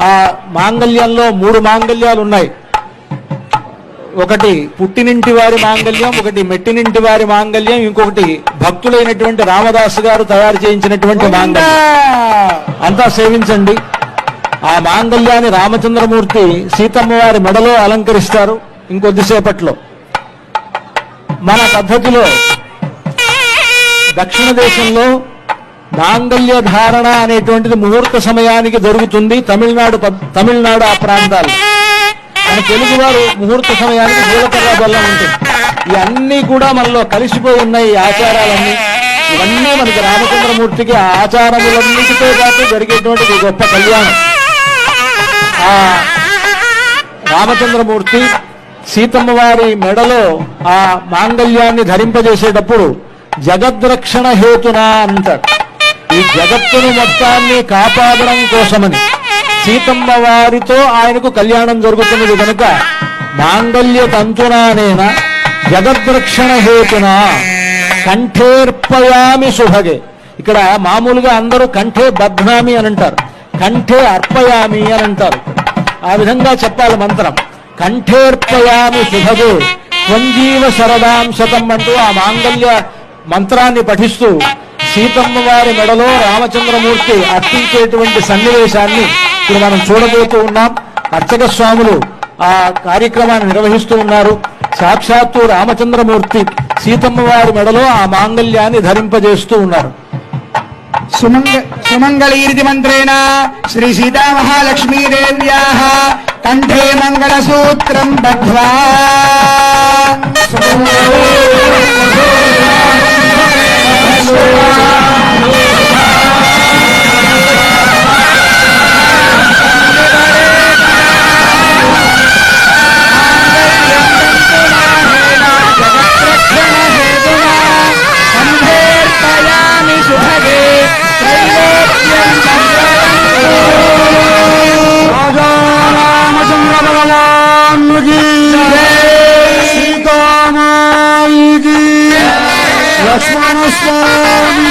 ఆ మాంగళ్యంలో 3 మాంగళ్యాలు ఉన్నాయి. ఒకటి పుట్టినింటి వారి మాంగళ్యం, ఒకటి మెట్టినింటి వారి మాంగళ్యం, ఇంకొకటి భక్తులైనటువంటి రామదాసు గారు తయారు చేయించినటువంటి మాంగళ్యం. అంతా సేవించండి. ఆ మాంగళ్యాన్ని రామచంద్రమూర్తి సీతమ్మ వారి మెడలో అలంకరిస్తారు ఇంకొద్దిసేపట్లో. మన పద్ధతిలో దక్షిణ దేశంలో మాంగళ్య ధారణ అనేటువంటిది ముహూర్త సమయానికి జరుగుతుంది. తమిళనాడు ఆ ప్రాంతాలు. మన తెలుగు వారు ముహూర్త సమయానికి జీలకర్ర బెల్లం ఉంటుంది. ఇవన్నీ కూడా మనలో కలిసిపోయి ఉన్నాయి. ఈ ఆచారాలన్నీ ఇవన్నీ మనకి రామచంద్రమూర్తికి ఆచారములన్నిటితో పాటు జరిగేటువంటిది గొప్ప కళ్యాణం. ఆ రామచంద్రమూర్తి సీతమ్మ వారి మెడలో ఆ మాంగళ్యాన్ని ధరింపజేసేటప్పుడు జగద్రక్షణ హేతునా అంటారు. ఈ జగత్తును మొత్తాన్ని కాపాడడం కోసమని సీతమ్మ వారితో ఆయనకు కళ్యాణం జరుగుతున్నది కనుక మాంగళ్య తంతునానేన జగద్రక్షణ హేతున కంఠేర్పయామి శుభగే. ఇక్కడ మామూలుగా అందరూ కంఠే బధ్నామి అని అంటారు, కంఠే అర్పయామి అని అంటారు. ఆ విధంగా చెప్పాలి మంత్రం. కంఠేర్పయామి శుభగే త్వంజీవ శరదాం శతం అంటూ ఆ మాంగళ్య మంత్రాన్ని పఠిస్తూ సీతమ్మ వారి మెడలో రామచంద్రమూర్తి అర్పించేటువంటి సన్నివేశాన్ని ఇప్పుడు మనం చూడబోతూ ఉన్నాం. అర్చక స్వాములు ఆ కార్యక్రమాన్ని నిర్వహిస్తూ ఉన్నారు. సాక్షాత్తు రామచంద్రమూర్తి సీతమ్మ వారి మెడలో ఆ మాంగళ్యాన్ని ధరింపజేస్తూ ఉన్నారు. సుమంగళీరితి మంత్రేణ శ్రీ సీతామహాలక్ష్మీదేవ్యాః కంఠే మంగళసూత్రం బధ్వా లక్ష్మణ స్వామి